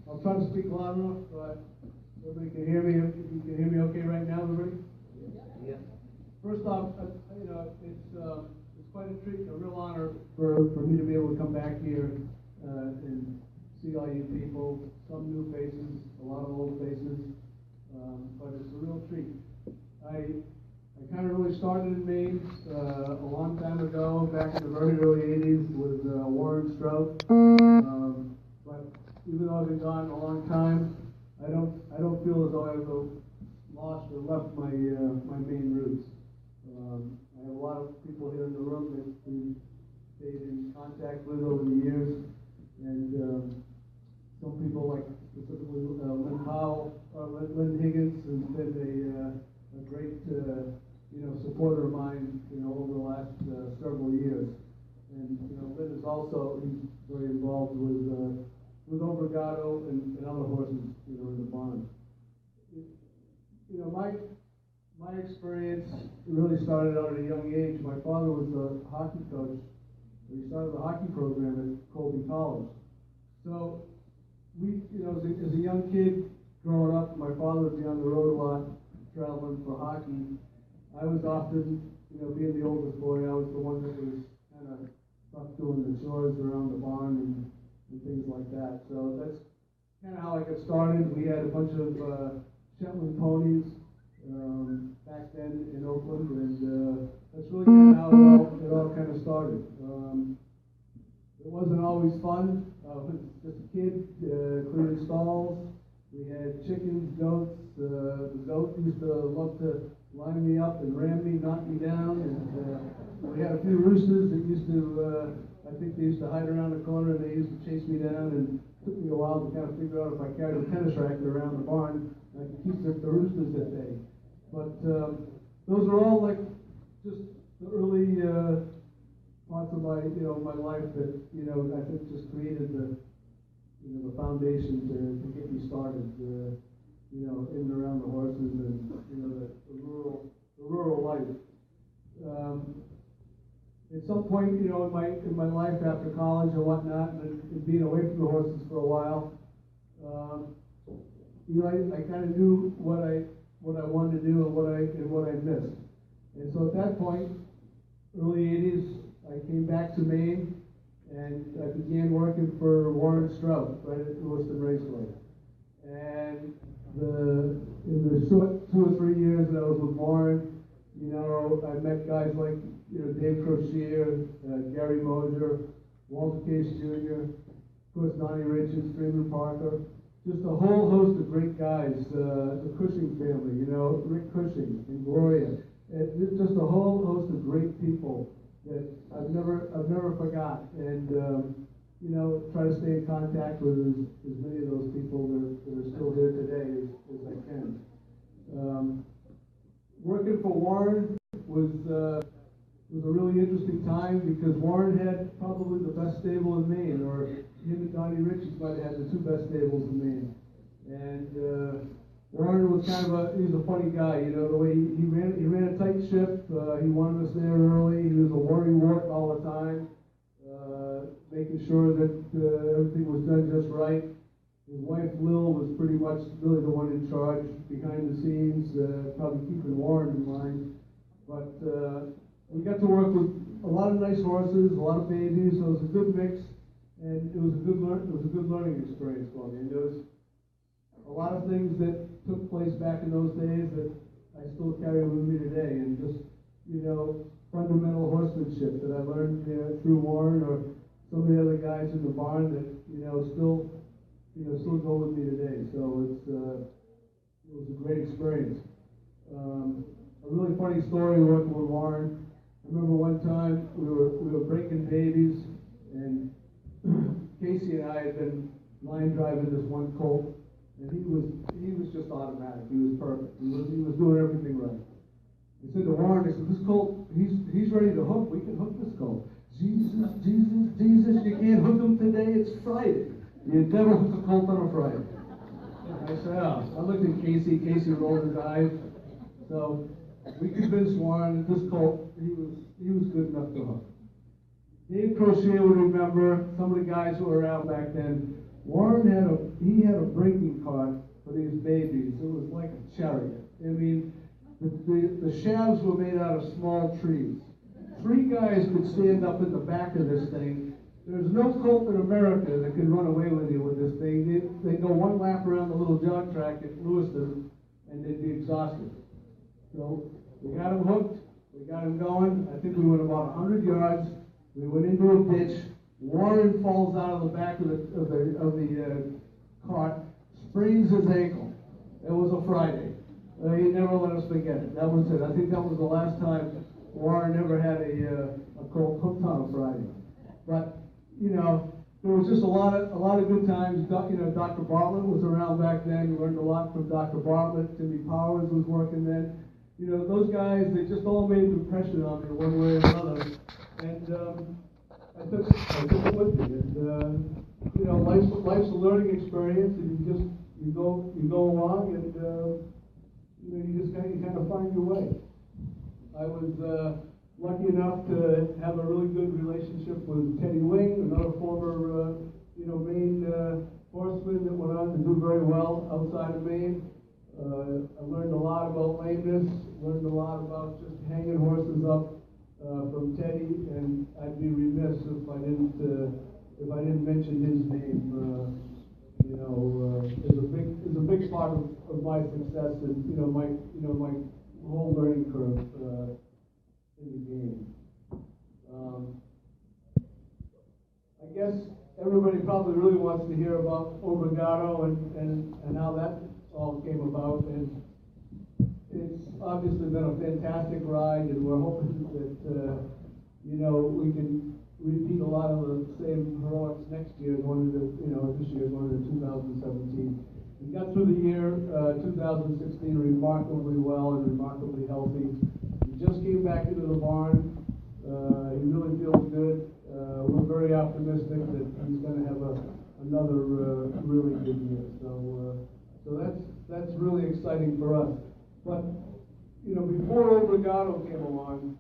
I'll try to speak loud enough, but everybody can hear me. If you can hear me okay right now, everybody? Yeah. First off, it's quite a treat, a real honor for me to be able to come back here and see all you people, some new faces, a lot of old faces, but it's a real treat. I kind of really started in Maine a long time ago, back in the very early 80s with Warren Strout. But even though I've been gone a long time, I don't feel as though I've lost or left my Maine roots. I have a lot of people here in the room that we've stayed in contact with over the years, and some people like specifically Lynn Powell, Lynn Higgins has been a great supporter of mine over the last several years, and Lynn is also he's very involved with Obrigado and other horses in the barn. My experience really started out at a young age. My father was a hockey coach. He started the hockey program at Colby College. So we, as a young kid growing up, my father would be on the road a lot, traveling for hockey. I was often, being the oldest boy, I was the one that was kind of stuck doing the chores around the barn and things like that. So that's kind of how I got started. We had a bunch of Shetland ponies back then in Oakland, and that's really kind of how it all kind of started. It wasn't always fun. I was just a kid cleaning stalls. We had chickens, goats. The goat used to love to line me up and ram me, knock me down, and we had a few roosters that used to, I think they used to hide around the corner and they used to chase me down, and it took me a while to kind of figure out if I carried a tennis racket around the barn, I could keep the roosters at bay. But those are all like just the early parts of my my life that I think just created the foundation to get me started in and around the horses and the rural life. At some point in my life after college and whatnot, and being away from the horses for a while, I kind of knew what I wanted to do and what I missed. And so at that point, early 80s, I came back to Maine and I began working for Warren Strout right at Lewiston Raceway. And in the short 2 or 3 years that I was with Warren, I met guys like Dave Crozier, Gary Mosier, Walter Case Jr., of course Donnie Richards, Freeman Parker, just a whole host of great guys, the Cushing family, Rick Cushing and Gloria, and just a whole host of great people that I've never forgot, and try to stay in contact with as many of those people that are still here today as I can. Working for Warren was a really interesting time because Warren had probably the best stable in Maine, or him and Donnie Richards might have had the 2 best stables in Maine. And Warren was he was a funny guy, the way he ran a tight ship. He wanted us there early. He was a worrywart all the time, making sure that everything was done just right. His wife Lil was pretty much really the one in charge behind the scenes, probably keeping Warren in line. But we got to work with a lot of nice horses, a lot of babies, so it was a good mix, and it was a good learning experience for me. And there was a lot of things that took place back in those days that I still carry with me today, and just fundamental horsemanship that I learned through Warren or some of the other guys in the barn that still go with me today. So it was a great experience. A really funny story working with Warren. I remember one time we were breaking babies, and Casey and I had been line driving this one colt, and he was just automatic. He was perfect. He was doing everything right. I said to Warren, I said, this colt, he's ready to hook. We can hook this colt. Jesus, you can't hook him today. It's Friday. You never hook a colt on a Friday. I said, oh. I looked at Casey. Casey rolled his eyes. So we convinced Warren that this colt, he was good enough to hook. Dave Crozier would remember, some of the guys who were around back then Warren had a breaking cart for these babies. It was like a chariot. I mean, the shafts were made out of small trees. 3 guys could stand up at the back of this thing. There's no colt in America that can run away with you with this thing. They'd go 1 lap around the little jog track at Lewiston, and they'd be exhausted. So we got him hooked. We got him going. I think we went about 100 yards. We went into a ditch. Warren falls out of the back of the cart, sprains his ankle. It was a Friday. He never let us forget it. That was it. I think that was the last time Warren ever had a colt hooked on a Friday. But you know, there was just a lot of good times. You know, Dr. Bartlett was around back then. We learned a lot from Dr. Bartlett. Timmy Powers was working then. You know, those guys, they just all made an impression on me one way or another. And I took it with me. And you know, life's a learning experience, and you go along, and you know, you just kind of find your way. I was lucky enough to have a really good relationship with Teddy Wing, another former you know, Maine horseman that went on to do very well outside of Maine. I learned a lot about lameness, learned a lot about just hanging horses up from Teddy, and I'd be remiss if I didn't mention his name. You know, is a big part of my success, and you know, my whole learning curve in the game. I guess everybody probably really wants to hear about Obrigado and how that all came about, and it's obviously been a fantastic ride, and we're hoping that you know, we can repeat a lot of the same heroics next year going into, you know, this year going into 2017. We got through the year 2016 remarkably well and remarkably healthy. He just came back into the barn. He really feels good. We're very optimistic that he's going to have another really good year. So that's really exciting for us. But you know, before Obrigado came along,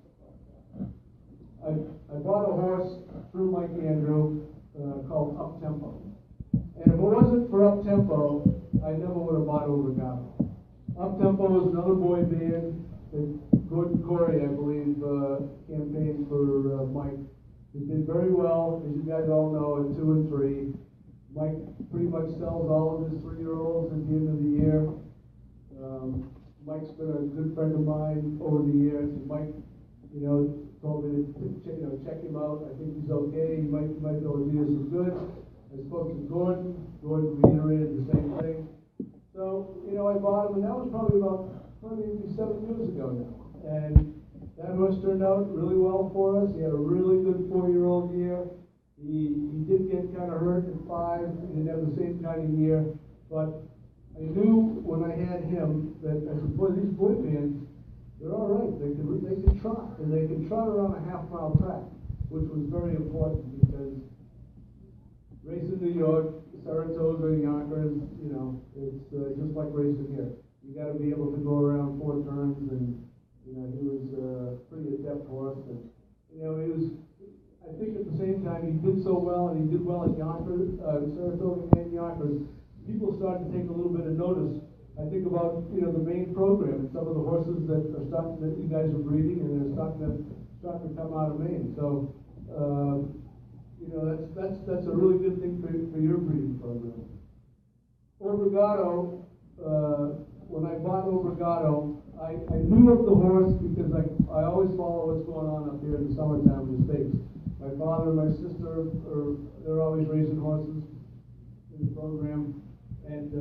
I bought a horse through Mike Andrew called Up Tempo. And if it wasn't for Up Tempo, I never would have bought Obrigado. Up Tempo was another boy band that Gordon Corey, I believe, campaigned for Mike. He did very well, as you guys all know, at 2 and 3. Mike pretty much sells all of his 3-year-olds at the end of the year. Mike's been a good friend of mine over the years. Mike, you know, told me to check him out. I think he's okay. He might be able to do some good. I spoke to Gordon. Gordon reiterated the same thing. So, you know, I bought him, and that was probably maybe 7 years ago now. And that horse turned out really well for us. He had a really good 4-year-old year. He did get kind of hurt at 5. He didn't have the same kind of year. But I knew when I had him that I said, boy, these boy bands, they're all right. They can trot, and they can trot around a half-mile track, which was very important because racing New York, Saratoga, Yonkers, you know, it's just like racing here. You got to be able to go around 4 turns, and you know, he was a pretty adept horse, and you know, he was. I think at the same time he did so well, and he did well at Yonkers, Saratoga and Yonkers. People started to take a little bit of notice. I think about, you know, the main program and some of the horses that you guys are breeding, and they're starting to come out of Maine. So, you know, that's a really good thing for your breeding program. Obrigado, when I bought Obrigado, I knew of the horse because I always follow what's going on up here in the summertime in the States. My father and my sister they're always raising horses in the program, and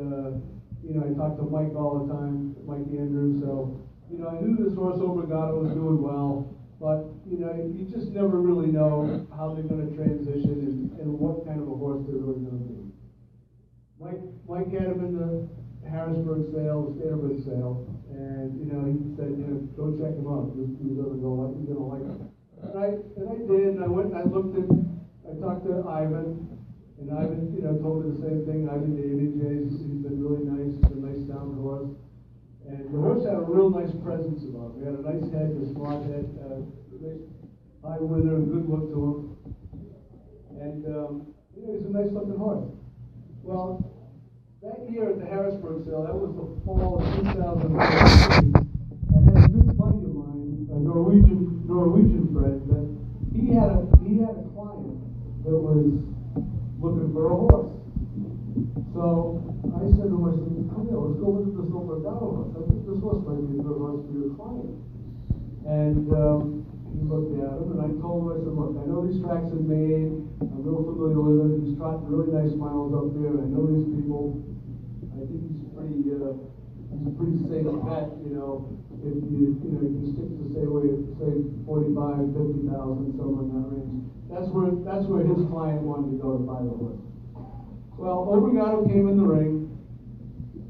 you know, I talk to Mike all the time, Mike Andrews. So you know, I knew this horse Obrigado was doing well, but you know, you just never really know how they're going to transition and what kind of a horse they're really going to be. Mike had him in the Harrisburg sale, the Standard sale, and you know, he said, you know, go check him out. You're gonna like him. And I did. And I went and I looked at. I talked to Ivan, and Ivan, you know, told me the same thing. Ivan Davies, he's been really nice. He's a nice sound horse, and the horse had a real nice presence about him. He had a nice head, a smart head, nice high wither, and good look to him. And you know, he's a nice looking horse. Well, that year at the Harrisburg sale, that was the fall of 2014. I had a good buddy of mine, a Norwegian friend, that he had a client that was looking for a horse. So I said to him, I said, come here, let's go look at this little Regatta horse. I think this horse might be a good horse for your client. And he looked at him, and I told him, I said, look, I know these tracks in Maine. I'm real familiar with it. He's trotting really nice miles up there. I know these people. I think he's a pretty safe bet, you know, if you can stick to say 45, 50,000, somewhere in that range. That's where his client wanted to go to buy the horse. Well, Obrigado came in the ring,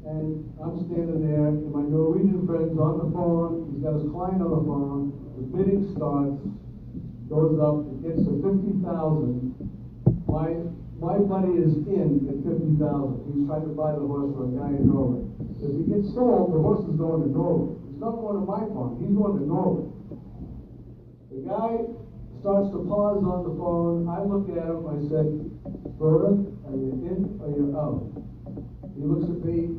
and I'm standing there, and my Norwegian friend's on the phone. He's got his client on the phone. The bidding starts, goes up, it gets to 50,000. My buddy is in at 50,000. He's trying to buy the horse for a guy in Norway. If he gets sold, the horse is going to Norway. He's not going to my farm. He's going to Norway. The guy starts to pause on the phone. I look at him. I said, "Brother, are you in or you out?" He looks at me.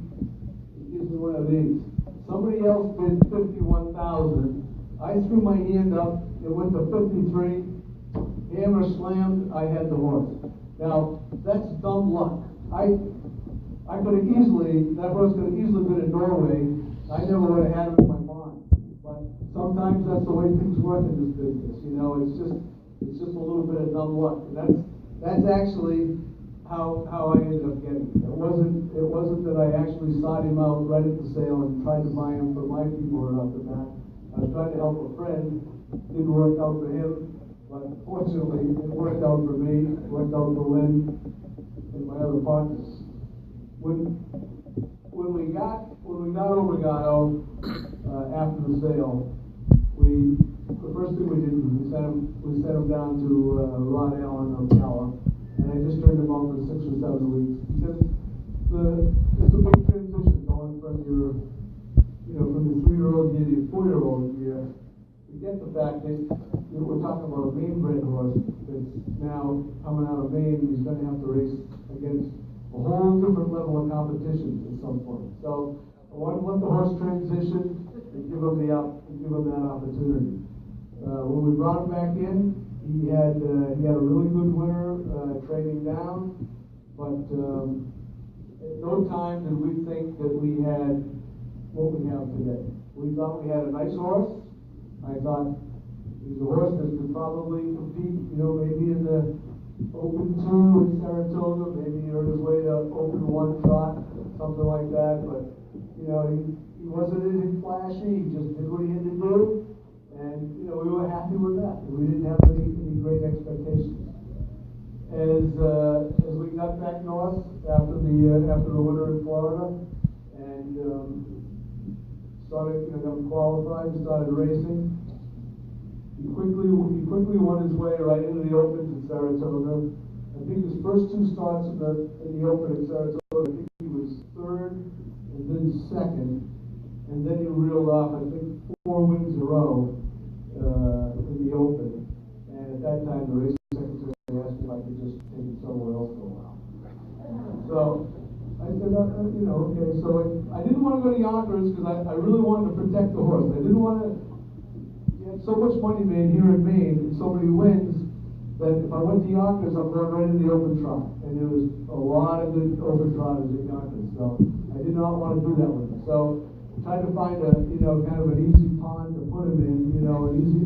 He gives me one of these. Somebody else bid 51,000. I threw my hand up. It went to 53. Hammer slammed. I had the horse. Now, that's dumb luck. I could have that horse could have easily been in Norway. I never would have had him in my barn. But sometimes that's the way things work in this business. You know, it's just a little bit of dumb luck. And that's actually how I ended up getting it. It wasn't that I actually sought him out right at the sale and tried to buy him for my people right off the bat. I was trying to help a friend. Didn't work out for him. But fortunately, it worked out for me, it worked out for Lynn and my other partners. When we got Obrigado after the sale, the first thing we did was we sent him down to Rhode Island, Ocala, and I just turned him out for 6 or 7 weeks because it's a big transition going from your 3-year-old year to your 4-year-old year. You get the fact that we're talking about a Maine bred horse that's now coming out of Maine, and he's going to have to race against a whole different level of competition at some point. So I wanted to let the horse transition and give him that opportunity. When we brought him back in, he had a really good winter trading down, but at no time did we think that we had what we have today. We thought we had a nice horse. I thought he's a horse that could probably compete, maybe in the Open 2 in Saratoga, maybe earn his way to Open 1 trot, something like that. But, he wasn't anything flashy. He just did what he had to do. And, we were happy with that. We didn't have any great expectations. As we got back north after the winter in Florida and got qualified and started racing, He quickly won his way right into the Opens in Saratoga. I think his first 2 starts in the Open in Saratoga, I think he was 3rd and then 2nd, and then he reeled off, I think, 4 wins in a row in the Open. And at that time, the racing secretary asked me if I could just take it somewhere else for a while. So I said, okay. So I didn't want to go to Yonkers because I really wanted to protect the horse. I didn't want to. So much money made here in Maine and so many wins that if I went to Yonkers, I'm going right into the Open trot. And there was a lot of good Open trotters at Yonkers. So I did not want to do that with him. So I tried to find kind of an easy pond to put him in, an easy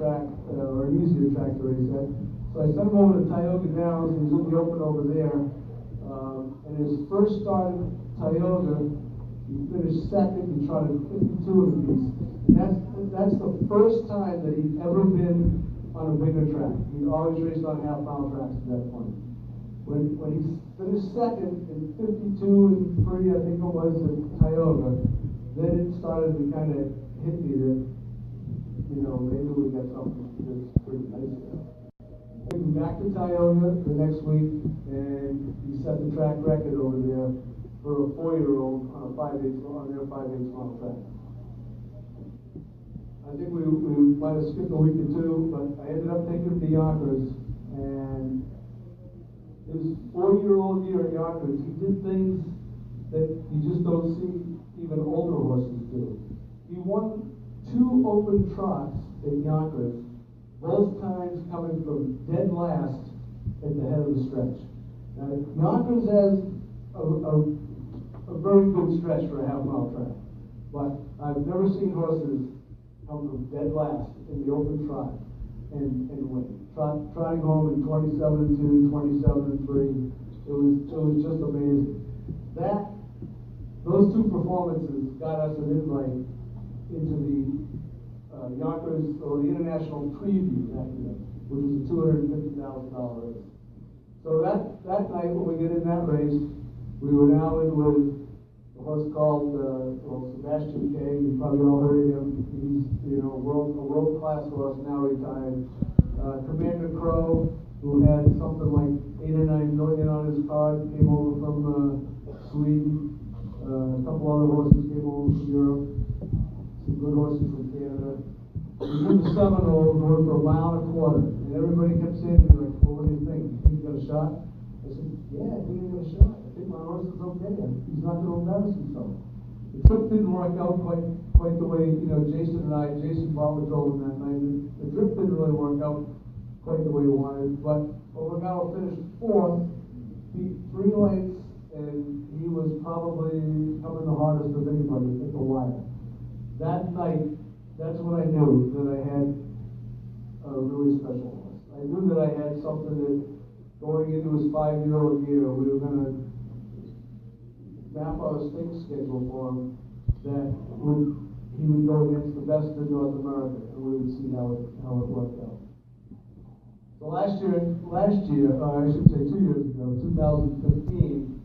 track or an easier track to race at. So I sent him over to Tioga Downs. He was in the Open over there. And his first start at Tioga, he finished 2nd. He trotted 52 of the piece. That's the first time that he'd ever been on a bigger track. He'd always raced on half-mile tracks at that point. When he finished 2nd in 52 and 3, I think it was, at Tioga, then it started to kind of hit me that, maybe we got something that's pretty nice there. Took him back to Tioga the next week, and he set the track record over there for a 4-year-old on their 5/8 mile track. I think we might have skipped a week or 2, but I ended up taking him to Yonkers, and his 4-year-old year at Yonkers, he did things that you just don't see even older horses do. He won 2 open trots at Yonkers, both times coming from dead last at the head of the stretch. Now, Yonkers has a very good stretch for a half-mile track, but I've never seen horses come from dead last in the open trot and win. Trotting home in 27-2, 27-3. It was just amazing. Those 2 performances got us an invite into the Yonkers, or the International Preview that year, which was a $250,000 race. So that night when we get in that race, we were now in with a horse called Sebastian K. You probably all heard of him. He's a world-class horse, now retired. Commander Crow, who had something like $8 or $9 million on his card, came over from Sweden. A couple other horses came over from Europe. Some good horses from Canada. We took the Seminole going for 1.25 miles, and everybody kept saying to me, like, well, what do you think? You think you got a shot? I said, yeah, I think I got a shot. I think my horse is okay. He's not going to embarrass himself. The trip didn't work out quite the way, Jason Bartlett drove him that night. The trip didn't really work out quite the way we wanted, but Overgato finished 4th, beat 3 lengths, and he was probably coming the hardest of anybody at the wire. That night, that's when I knew that I had a really special horse. I knew that I had something that, going into his 5-year-old year, we were going to map out a stake schedule for him that he would go against the best in North America, and we would see how it worked out. So last year, I should say 2 years ago, 2015,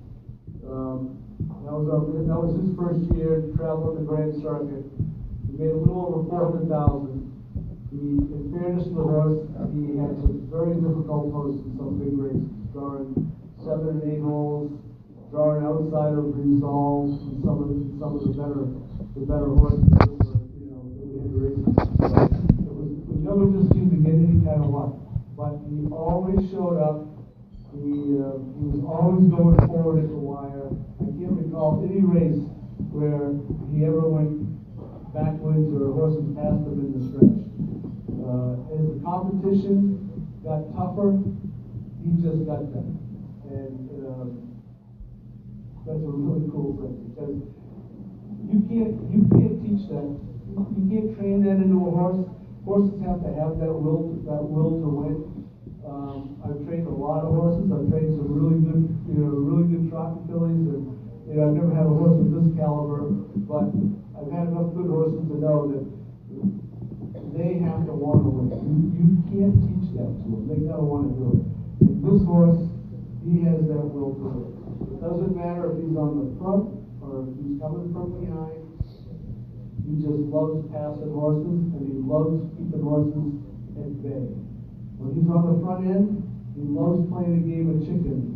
that was his first year traveling the Grand Circuit. He made a little over $400,000. In fairness to the horse, he had some very difficult posts in some big races, drawing 7 and 8 holes, drawing outside of resolve in some of the better horses that we had racing. So we never just seemed to get any kind of luck, but he always showed up. He was always going forward at the wire. I can't recall any race where he ever went backwards or horses passed him in the stretch. As the competition got tougher, he just got better. And that's a really cool thing, because you can't teach that. You can't train that into a horse. Horses have to have that will to win. I've trained a lot of horses. I've trained some really good trotting fillies, and I've never had a horse of this caliber, but I've had enough good horses to know that they have to want to win. You can't teach that to them. They gotta want to do it. And this horse, he has that will to win. It doesn't matter if he's on the front or if he's coming from behind. He just loves passing horses, and he loves keeping horses at bay. When he's on the front end, he loves playing a game of chicken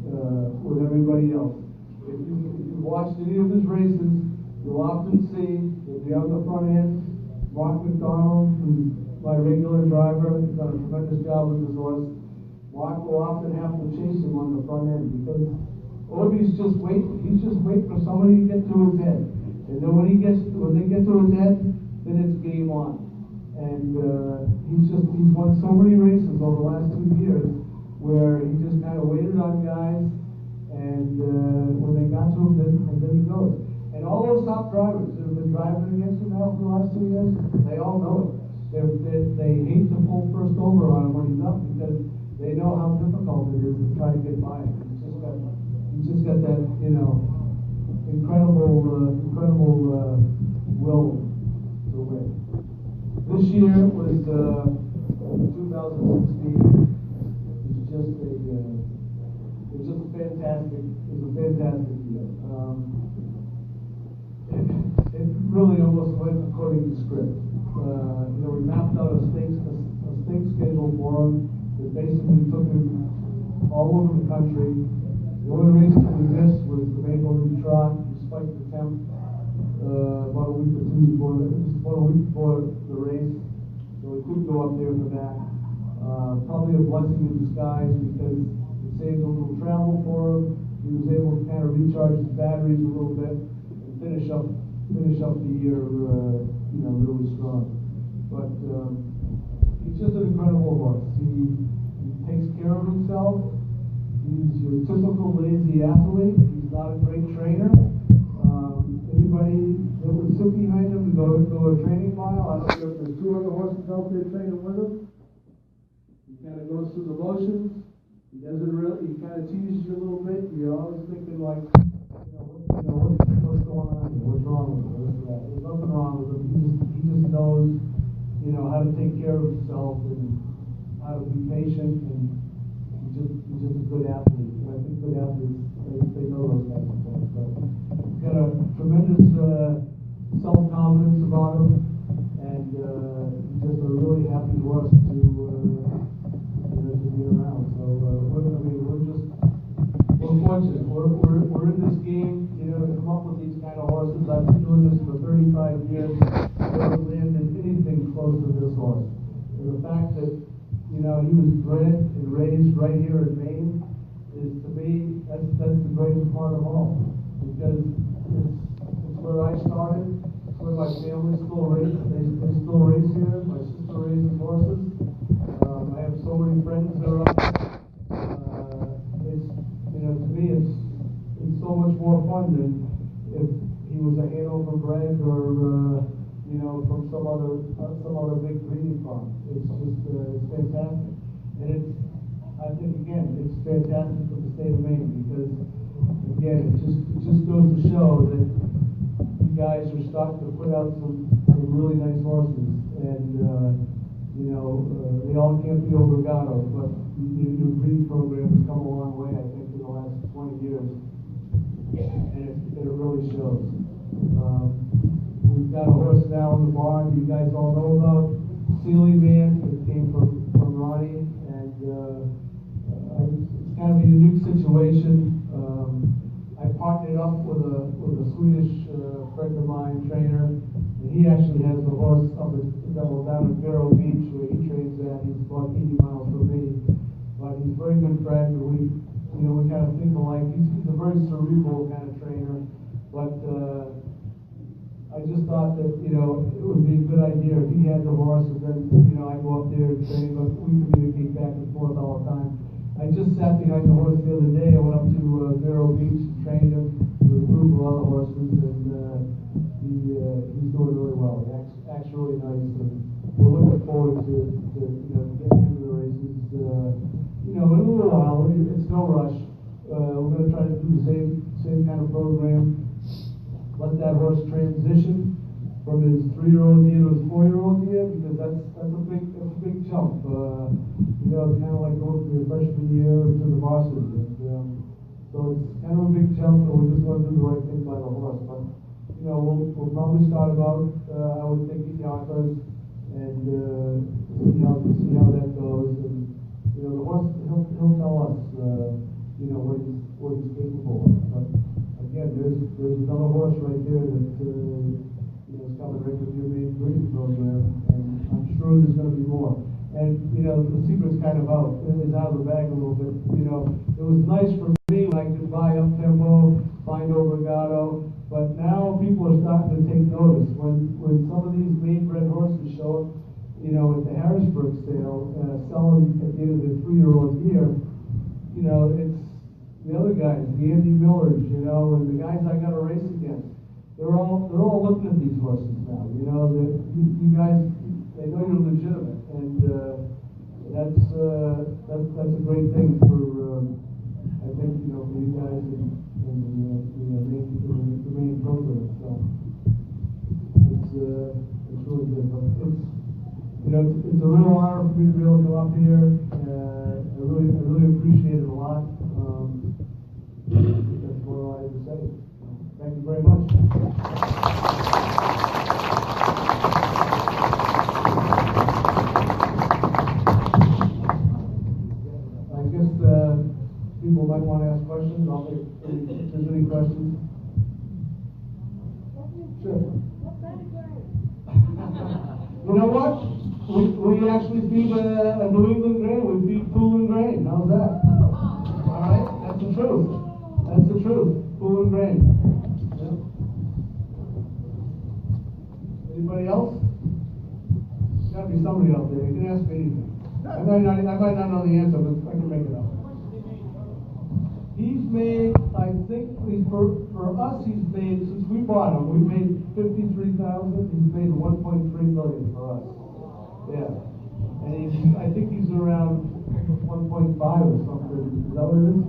with everybody else. If you've watched any of his races, you'll often see that the on the front end, Mark McDonald, who's my regular driver, has done a tremendous job with his horse. Mark will often have to chase him on the front end because Obi's just waiting. He's just waiting for somebody to get to his head. And then when they get to his head, then it's game on. And he's won so many races over the last 2 years where he just kind of waited on guys, and when they got to him, then he goes. And all those top drivers that have been driving against him now for the last 2 years, they all know it. They hate to pull first over on him when he's up because they know how difficult it is to try to get by him. He's just got that, incredible will to win. This year was 2016. It was just a fantastic year. It really almost went according to script. We mapped out a stake schedule for him that basically took him all over the country. The only race that we missed was the Maple Leaf Trot. We spiked the temp about a week or two before the race, so we couldn't go up there for that. Probably a blessing in disguise because it's saved a little travel for him. He was able to kind of recharge his batteries a little bit and finish up the year, really strong. But he's just an incredible horse. He takes care of himself. He's your typical lazy athlete. He's not a great trainer. Anybody that would sit behind him to go a training mile, I don't care if there's 2 other horses out there training with him. He kind of goes through the motions. He kind of teases you a little bit. You're always thinking like, what's going on here? What's wrong with him? There's nothing wrong with him. He just knows, how to take care of himself and how to be patient, and he's just a good athlete. And I think good athletes, they know those kinds of things. So he's got a tremendous self-confidence about him, and he's just a really happy horse to be around. So we're fortunate. We're in this game, to come up with these kind of horses. I've been doing this for 35 years. Never landed anything close to this horse. And the fact that he was bred and raised right here in Maine is, to me, that's the greatest part of all, because it's where I started. It's where my family still races. They still race here. My sister raises horses. I have so many friends that are up there. To me, it's so much more fun than if he was a Hanover bred or from some other big breeding farm. It's fantastic, and I think it's fantastic for the state of Maine, because again, it just goes to show that you guys are starting to put out some really nice horses, and they all can't be Obrigado, but your breeding program has come a long way, I think, in the last 20 years, and it really shows. We've got a horse now in the barn you guys all know about, Sealy Man. It came from Ronnie, and it's kind of a unique situation. I partnered up with a Swedish friend of mine, trainer, and he actually has the horse down at Vero Beach where he trains at. He's about 80 miles from me, but he's a very good friend. We kind of think alike. He's a very cerebral kind of trainer, but I just thought that, it would be a good idea if he had the horse, and then, I go up there and train, but we communicate back and forth all the time. I just sat behind the horse the other day. I went up to Vero Beach and trained him with a group of other horses, and he's doing really well. He acts really nice, and we're looking forward to getting him to the races. In a little while, it's no rush. We're going to try to do the same kind of program. Let that horse transition from his 3-year-old year to his 4-year-old year, because that's a big jump. It's kind of like going from your freshman year to the varsity, and so it's kind of a big jump, and we just want to do the right thing by the horse. But we'll probably start about I would think Yonkers, and see how that goes. And the horse, he'll tell us what he's capable of. But again, there's another horse right there that is coming right with your main breeding program, and I'm sure there's going to be more. And the secret's kind of out of the bag a little bit. It was nice for me when I could buy up tempo, find Obrigado, but now people are starting to take notice when some of these main bred horses show up, at the Harrisburg sale, selling at the end of their 3-year-old year. It's the other guys, the Andy Millers, and the guys I got to race against. They're all looking at these horses now. You guys, they know you're legitimate, and that's a great thing for I think for you guys and the main program. So it's really good. But it's a real honor for me to be able to go up here. I really appreciate it a lot. That's all I have to say. Thank you very much. I guess people might want to ask questions. I'll take if there's any questions. Sure. You know what? We actually feed a New England grain. We feed Pool and grain. How's that? the truth. That's the truth. Full and grain. Yeah. Anybody else? There's got to be somebody out there. You can ask me anything. I might not know the answer, but I can make it up. He's made, I think, for us, he's made, since we bought him, we made $53,000. He's made $1.3 million for us. Yeah. And I think he's around 1.5 or something. Is that what it is?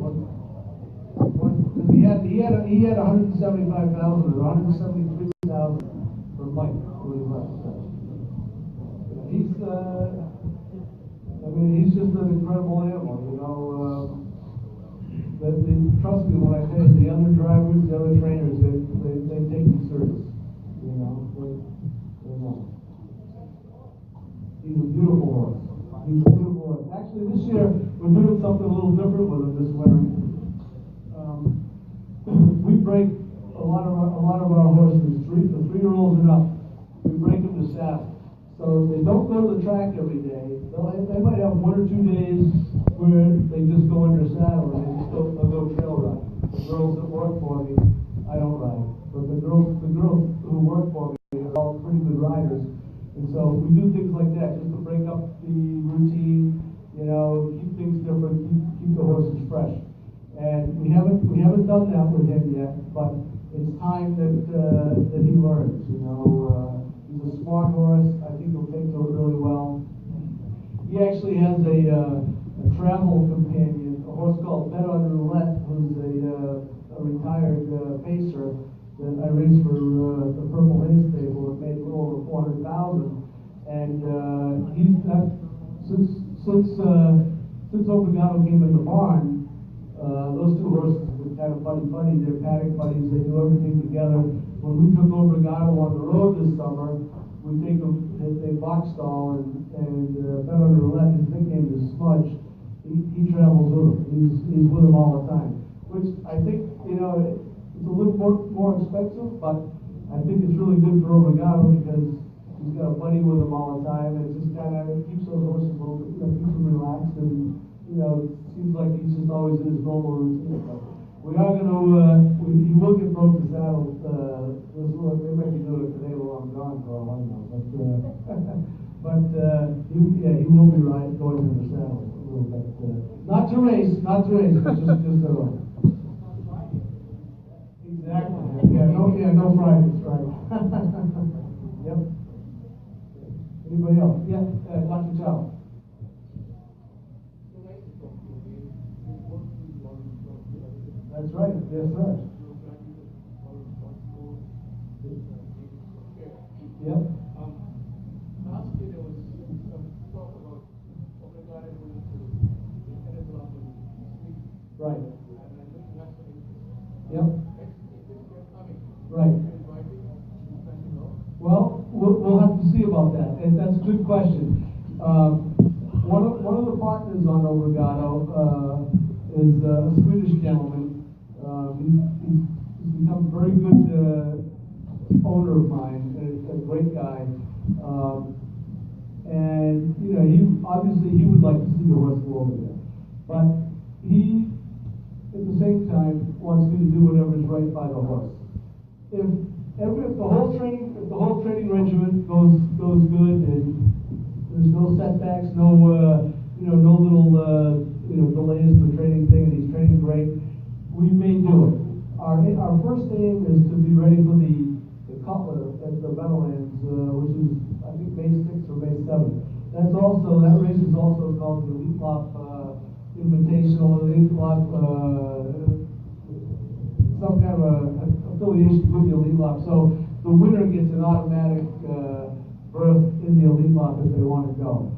Because he had 175,000 or 173,000 for Mike when he left. He's I mean, he's just an incredible animal, you know. Trust me when I say it, the other drivers, the other trainers, they take him serious. You know, they know. He's a beautiful horse. He's a beautiful horse. Actually, this year we're doing something a little different with him this winter. We break a lot of our horses, for 3-year-olds and up. We break them to saddle. So they don't go to the track every day. They might have 1 or 2 days where they just go under saddle and they'll go trail ride. The girls that work for me, I don't ride, but the girls who work for me are all pretty good riders. And so we do things like that just to break up the routine, you know, keep things different, keep the horses fresh. And we haven't done that with him yet, but it's time that he learns. You know, he's a smart horse. I think he'll take to it really well. He actually has a travel companion, a horse called Bet on Roulette, who's a retired pacer that I raced for the Purple Haze Stable. It made a little over $400,000, and he's not since Obrigado came in the barn. Those two horses were kind of buddy. They're paddock buddies. They do everything together. When we took Obrigado on the road this summer, we take them. They box stall and Bet on Roulette. His nickname is Smudge. He travels with him. He's with him all the time. Which I think, you know, it's a little more expensive, but I think it's really good for Obrigado because he's got a buddy with him all the time. It just kind of keeps those horses a little bit, you know, keeps them relaxed, and you know, it seems like he's just always in his normal routine. But we are going to, he will get broke the saddle. They might be doing it today while I'm gone for all I know. But he will be going in the saddle a little bit. Not to race, but just to run. Exactly. No Fridays, right? Yep. Anybody else? Yeah, Dr. Chow. That's right. Yes, sir. Yep. Last year there was some talk about Obrigado going to the NFL of Speach. Right. And I know you have some interest. Yep. Is this year coming? Right. Well, we'll have to see about that, and that's a good question. One of the partners on Obrigado is a Swedish gentleman. He's become a very good owner of mine, a great guy. And you know, he would like to see the horse go over there, but he, at the same time, wants me to do whatever is right by the horse. If the whole training regimen goes good, and there's no setbacks, no little delays in the training thing, and he's training great, we may do it. Our first aim is to be ready for the Cutler at the Meadowlands, which is I think May 6th or May 7th. That race is also called the Elite Lop Invitational, Elite Lop, some kind of affiliation with the Elite Lop. So the winner gets an automatic berth in the Elite Lop if they want to go.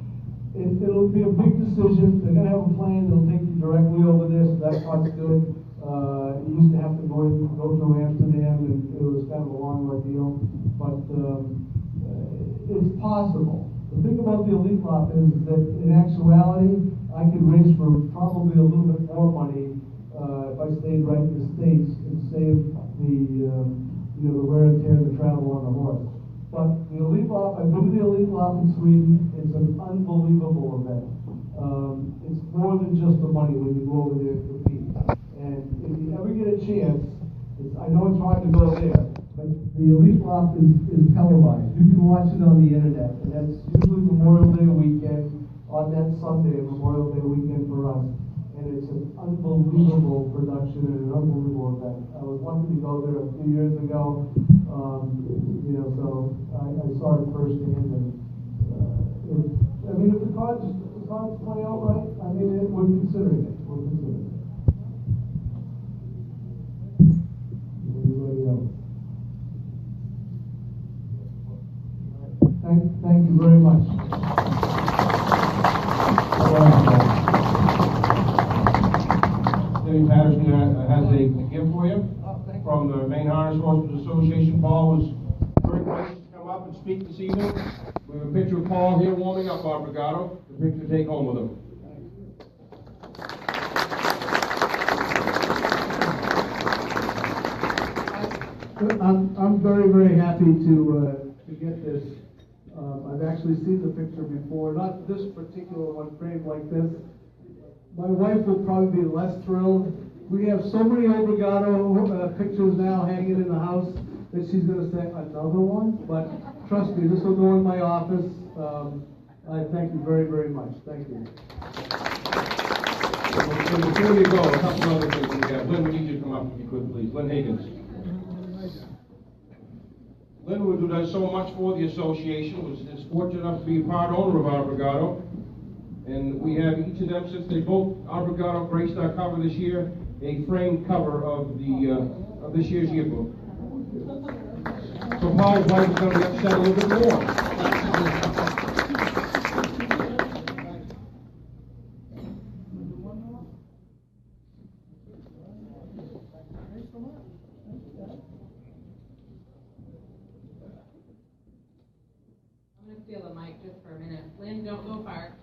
It'll be a big decision. They're going to have a plane that'll take you directly over there, so that part's good. You used to have to go through Amsterdam, and it was kind of a long ordeal, but it's possible. The thing about the Elite Lop is that in actuality, I could race for probably a little bit more money if I stayed right in the States and saved the wear and tear, the travel on the horse. But the Elite Lop, I've been to the Elite Lop in Sweden. It's an unbelievable event. It's more than just the money when you go over there and compete. And if you ever get a chance, I know it's hard to go there, but the Elite Loft is televised. You can watch it on the internet, and that's usually Memorial Day weekend, on that Sunday, Memorial Day weekend for us. And it's an unbelievable production and an unbelievable event. I was wanting to go there a few years ago, so I saw it firsthand. And if the cards play out right, we're considering it. Anybody else? Thank you very much. Denny Patterson has a gift for you from the Maine Harness Horsemen's Association. Paul was very gracious to come up and speak this evening. We have a picture of Paul here warming up our Brigado. The picture to take home with him. I'm very, very happy to get this. I've actually seen the picture before, not this particular one framed like this. My wife will probably be less thrilled. We have so many Obrigado pictures now hanging in the house that she's going to say, another one? But trust me, this will go in my office. I thank you very, very much. Thank you. So before you go, a couple other things we have. Lynn, we need you to come up if you could, please. Lynn Higgins. Lynn, who does so much for the association, is fortunate enough to be a part owner of our Brigado. And we have each of them, since they both, our Brigado graced our cover this year, a framed cover of this year's yearbook. So Paul's wife is going to be upset a little bit more. I'm going to steal the mic just for a minute. Lynn, don't go far.